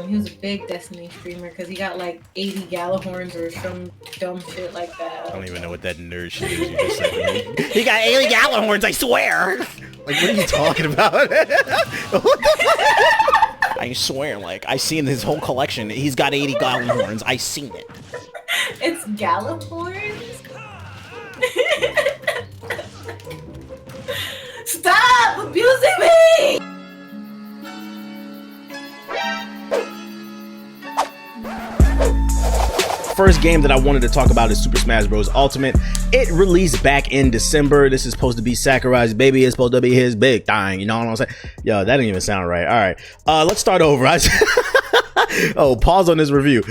He was a big Destiny streamer because he got like 80 Galahorns or some dumb shit like that. I don't even know what that nerd shit is you just said to me. He got 80 Galahorns, I swear. Like, what are you talking about? I swear, like, I seen his whole collection. He's got 80 Galahorns. I seen it. It's Galahorns? Stop abusing me! First game that I wanted to talk about is Super Smash Bros. Ultimate. It released back in December. This is supposed to be Sakurai's baby. It's supposed to be his big thing. You know what I'm saying? Yo, that didn't even sound right. All right. Let's start over. Oh, pause on this review.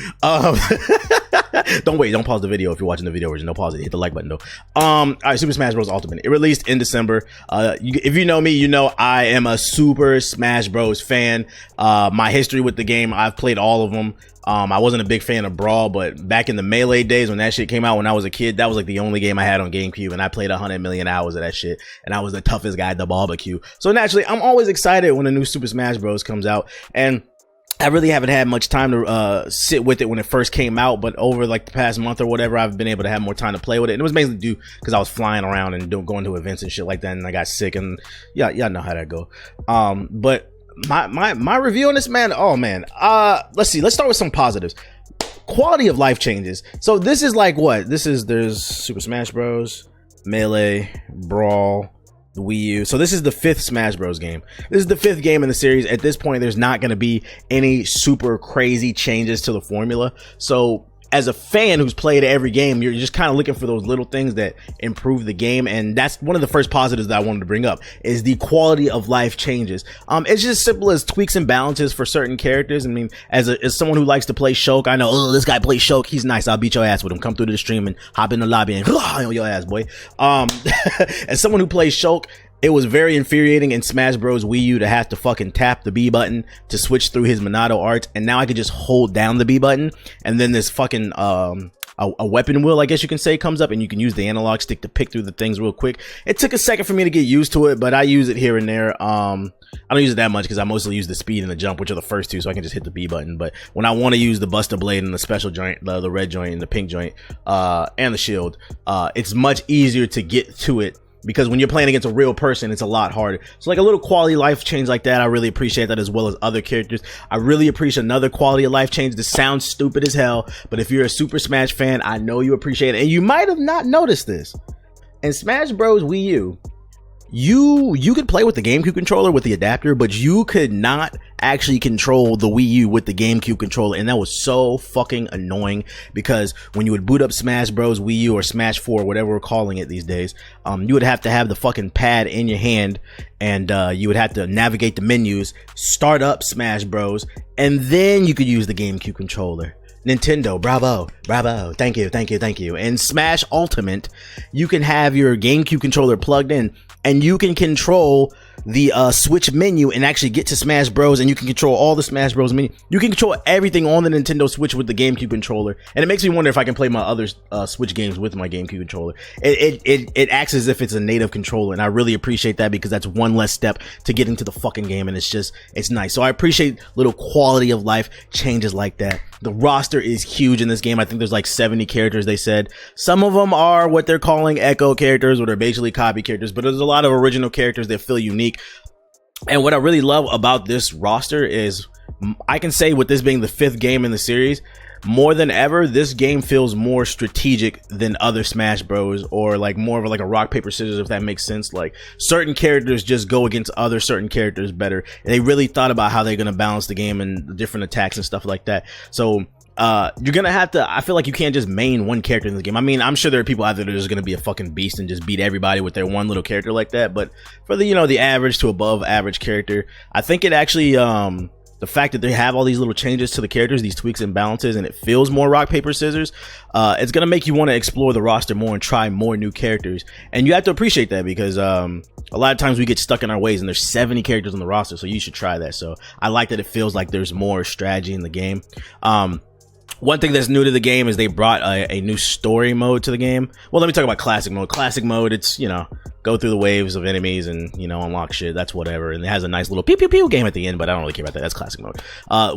Don't pause the video if you're watching the video version. Don't pause it. Hit the like button though. All right, Super Smash Bros. Ultimate. It released in December. If you know me, you know I am a Super Smash Bros. Fan. My history with the game, I've played all of them. I wasn't a big fan of Brawl, but back in the Melee days when that shit came out when I was a kid, that was like the only game I had on GameCube, and I played 100 million hours of that shit, and I was the toughest guy at the barbecue. So naturally, I'm always excited when a new Super Smash Bros. Comes out, and I really haven't had much time to sit with it when it first came out, but over like the past month or whatever, I've been able to have more time to play with it. And it was mainly due because I was flying around and going to events and shit like that, and I got sick, and yeah, y'all know how that go. But my review on this, man, oh man, let's start with some positives. Quality of life changes. So this is like what? There's Super Smash Bros, Melee, Brawl, the Wii U. So this is the 5th Smash Bros game. This is the 5th game in the series. At this point, there's not going to be any super crazy changes to the formula. So as a fan who's played every game, you're just kind of looking for those little things that improve the game, and that's one of the first positives that I wanted to bring up is the quality of life changes. It's just simple as tweaks and balances for certain characters. I mean, as someone who likes to play Shulk, I know, oh, this guy plays Shulk, he's nice, I'll beat your ass with him. Come through to the stream and hop in the lobby and on your ass, boy. As someone who plays Shulk, it was very infuriating in Smash Bros. Wii U to have to fucking tap the B button to switch through his Monado arts, and now I could just hold down the B button, and then this fucking a weapon wheel, I guess you can say, comes up, and you can use the analog stick to pick through the things real quick. It took a second for me to get used to it, but I use it here and there. I don't use it that much because I mostly use the speed and the jump, which are the first two, so I can just hit the B button. But when I want to use the Buster Blade and the special joint, the red joint and the pink joint, and the shield, it's much easier to get to it, because when you're playing against a real person, it's a lot harder. So like a little quality life change like that, I really appreciate that, as well as other characters. I really appreciate another quality of life change. This sounds stupid as hell, but if you're a Super Smash fan, I know you appreciate it. And you might have not noticed this. In Smash Bros. Wii U, you could play with the GameCube controller with the adapter, but you could not actually control the Wii U with the GameCube controller, and that was so fucking annoying, because when you would boot up Smash Bros. Wii U or Smash 4, whatever we're calling it these days, you would have to have the fucking pad in your hand, and you would have to navigate the menus, start up Smash Bros, and then you could use the GameCube controller. Nintendo, bravo, thank you. In Smash Ultimate, you can have your GameCube controller plugged in, and you can control the Switch menu and actually get to Smash Bros, and you can control all the Smash Bros menu. You can control everything on the Nintendo Switch with the GameCube controller, and it makes me wonder if I can play my other Switch games with my GameCube controller. It acts as if it's a native controller, and I really appreciate that, because that's one less step to get into the fucking game, and it's nice. So I appreciate little quality of life changes like that. The roster is huge in this game. I think there's like 70 characters, they said. Some of them are what they're calling echo characters, or they're basically copy characters, but there's a lot of original characters that feel unique. And what I really love about this roster is, I can say with this being the 5th game in the series, more than ever, this game feels more strategic than other Smash Bros, or like more of like a rock, paper, scissors, if that makes sense. Like certain characters just go against other certain characters better. And they really thought about how they're going to balance the game and the different attacks and stuff like that. So you're gonna have to, I feel like you can't just main one character in this game. I mean, I'm sure there are people out there that are just gonna be a fucking beast and just beat everybody with their one little character like that, but for the, the average to above average character, I think it actually, the fact that they have all these little changes to the characters, these tweaks and balances, and it feels more rock, paper, scissors, it's gonna make you want to explore the roster more and try more new characters. And you have to appreciate that, because a lot of times we get stuck in our ways, and there's 70 characters on the roster, so you should try that. So I like that it feels like there's more strategy in the game. One thing that's new to the game is they brought a new story mode to the game. Well, let me talk about classic mode. Classic mode, it's, you know, go through the waves of enemies and, you know, unlock shit. That's whatever. And it has a nice little pew pew pew game at the end, but I don't really care about that. That's classic mode.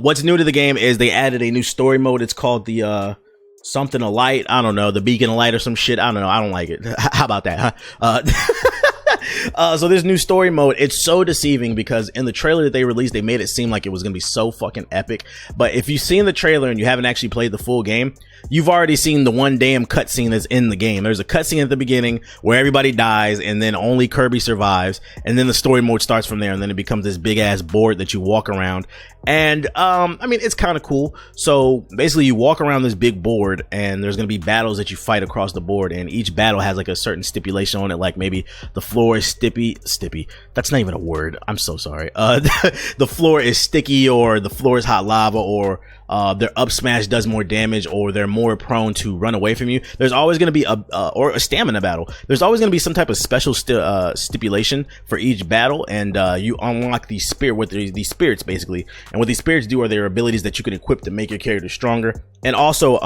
What's new to the game is they added a new story mode. It's called the something of light. I don't know, the beacon of light or some shit. I don't know. I don't like it. How about that, huh? So this new story mode, it's so deceiving because in the trailer that they released, they made it seem like it was gonna be so fucking epic. But if you've seen the trailer and you haven't actually played the full game, you've already seen the one damn cutscene that's in the game. There's a cutscene at the beginning where everybody dies and then only Kirby survives, and then the story mode starts from there, and then it becomes this big ass board that you walk around. And I mean, it's kind of cool. So basically you walk around this big board and there's gonna be battles that you fight across the board, and each battle has like a certain stipulation on it, like maybe the floor is stippy. That's not even a word. I'm so sorry. The floor is sticky, or the floor is hot lava, or their up smash does more damage, or they're more prone to run away from you. There's always going to be a stamina battle. There's always going to be some type of special stipulation for each battle, and you unlock these these spirits basically. And what these spirits do are their abilities that you can equip to make your character stronger. And also,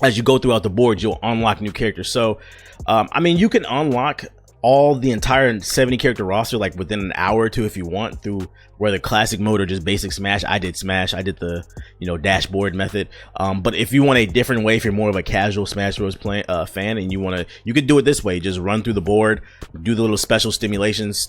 as you go throughout the board, you'll unlock new characters. So, I mean, you can unlock all the entire 70 character roster like within an hour or two if you want, through whether classic mode or just basic Smash. I did the, you know, dashboard method. But if you want a different way, if you're more of a casual Smash Bros fan and you could do it this way. Just run through the board, do the little special stimulations.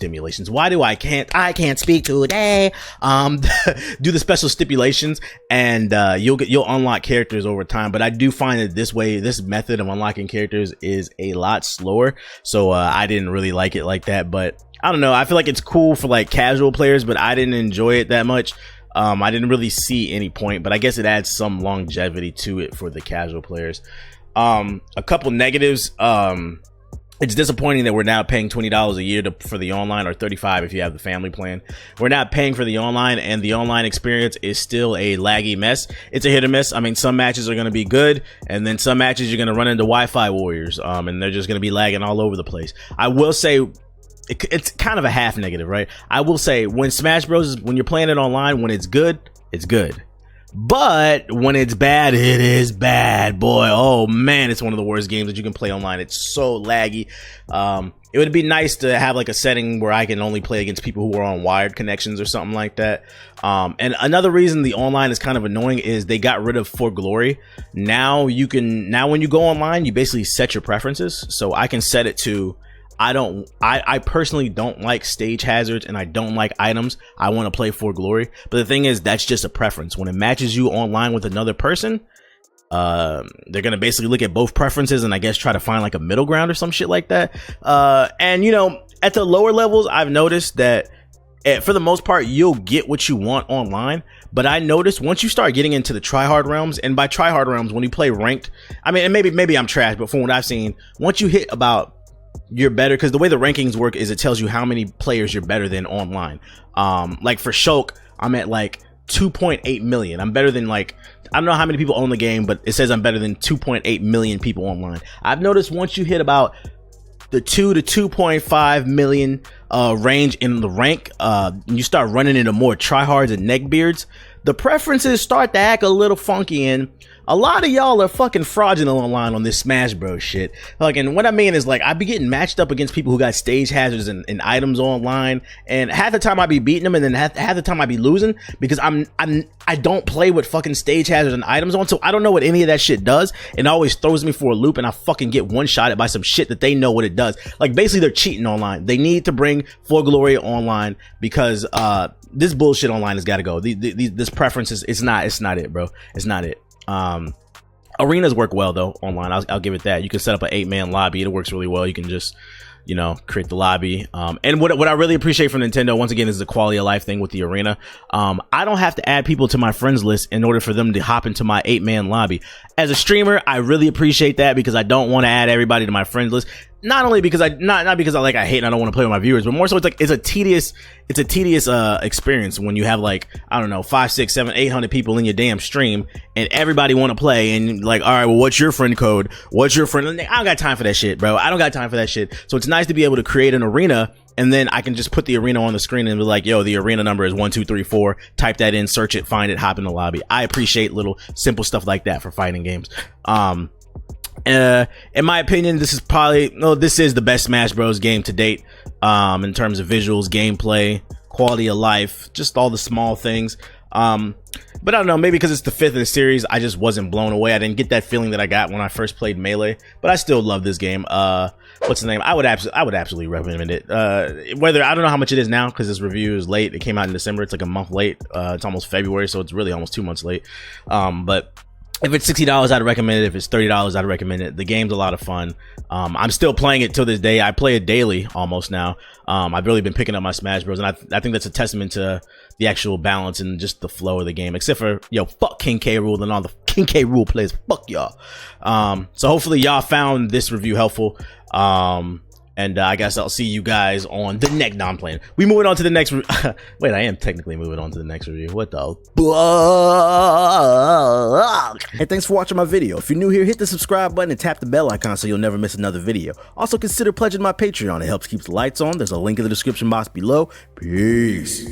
Why do I can't speak today. Do the special stipulations, and you'll unlock characters over time. But I do find that this method of unlocking characters is a lot slower. So I didn't really like it like that, but I don't know. I feel like it's cool for like casual players, but I didn't enjoy it that much. I didn't really see any point, but I guess it adds some longevity to it for the casual players. A couple negatives. It's disappointing that we're now paying $20 a year for the online, or $35 if you have the family plan. We're not paying for the online, and the online experience is still a laggy mess. It's a hit or miss. I mean, some matches are going to be good, and then some matches you're going to run into Wi-Fi warriors, and they're just going to be lagging all over the place. I will say, it's kind of a half negative, right? I will say, when Smash Bros, when you're playing it online, when it's good, it's good. But when it's bad, it is bad, boy. Oh man, it's one of the worst games that you can play online. It's so laggy. It would be nice to have like a setting where I can only play against people who are on wired connections or something like that. And another reason the online is kind of annoying is they got rid of For Glory. Now when you go online, you basically set your preferences. So I can set it to, I personally don't like stage hazards, and I don't like items. I want to play For Glory. But the thing is, that's just a preference. When it matches you online with another person, they're going to basically look at both preferences and I guess try to find like a middle ground or some shit like that. And you know, at the lower levels, I've noticed that for the most part, you'll get what you want online. But I noticed once you start getting into the tryhard realms, and by tryhard realms, when you play ranked, I mean, and maybe I'm trash, but from what I've seen, once you hit about, you're better, because the way the rankings work is it tells you how many players you're better than online. Like for Shulk, I'm at like 2.8 million. I'm better than, like, I don't know how many people own the game, but it says I'm better than 2.8 million people online. I've noticed once you hit about the 2 to 2.5 million range in the rank, and you start running into more tryhards and neckbeards, the preferences start to act a little funky, and a lot of y'all are fucking fraudulent online on this Smash Bros shit. Like, and what I mean is, like, I be getting matched up against people who got stage hazards and items online, and half the time I be beating them, and then half the time I be losing, because I don't play with fucking stage hazards and items on, so I don't know what any of that shit does, and it always throws me for a loop, and I fucking get one-shotted by some shit that they know what it does. Like, basically they're cheating online. They need to bring For Glory online, because this bullshit online has got to go. This preference is, it's not it, bro. It's not it. Arenas work well though online. I'll give it that. You can set up an 8-man lobby. It works really well. You can just, you know, create the lobby. And what I really appreciate from Nintendo, once again, is the quality of life thing with the arena. I don't have to add people to my friends list in order for them to hop into my 8-man lobby. As a streamer, I really appreciate that, because I don't want to add everybody to my friends list. Not only because not because I hate and I don't want to play with my viewers, but more so it's a tedious experience when you have, like, I don't know, 5, 6, 7, 800 people in your damn stream, and everybody want to play, and like, all right, well, what's your friend code? What's your friend? I don't got time for that shit, bro. I don't got time for that shit. So it's nice to be able to create an arena and then I can just put the arena on the screen and be like, yo, the arena number is 1234. Type that in, search it, find it, hop in the lobby. I appreciate little simple stuff like that for fighting games. In my opinion, this is the best Smash Bros. Game to date, in terms of visuals, gameplay, quality of life, just all the small things. But I don't know, maybe because it's the 5th in the series, I just wasn't blown away. I didn't get that feeling that I got when I first played Melee, but I still love this game. What's the name? I would absolutely recommend it. Whether, I don't know how much it is now because this review is late. It came out in December. It's like a month late. It's almost February, so it's really almost 2 months late. But if it's $60, I'd recommend it. If it's $30, I'd recommend it. The game's a lot of fun. I'm still playing it till this day. I play it daily almost now. I've really been picking up my Smash Bros. And I think that's a testament to the actual balance and just the flow of the game. Except for, yo, fuck King K. Rool and all the King K. Rool players. Fuck y'all. So hopefully y'all found this review helpful. And I guess I'll see you guys on the next. No, I'm playing. We moving on to the next. Wait, I am technically moving on to the next review. What the fuck? Hey, thanks for watching my video. If you're new here, hit the subscribe button and tap the bell icon so you'll never miss another video. Also, consider pledging my Patreon. It helps keep the lights on. There's a link in the description box below. Peace.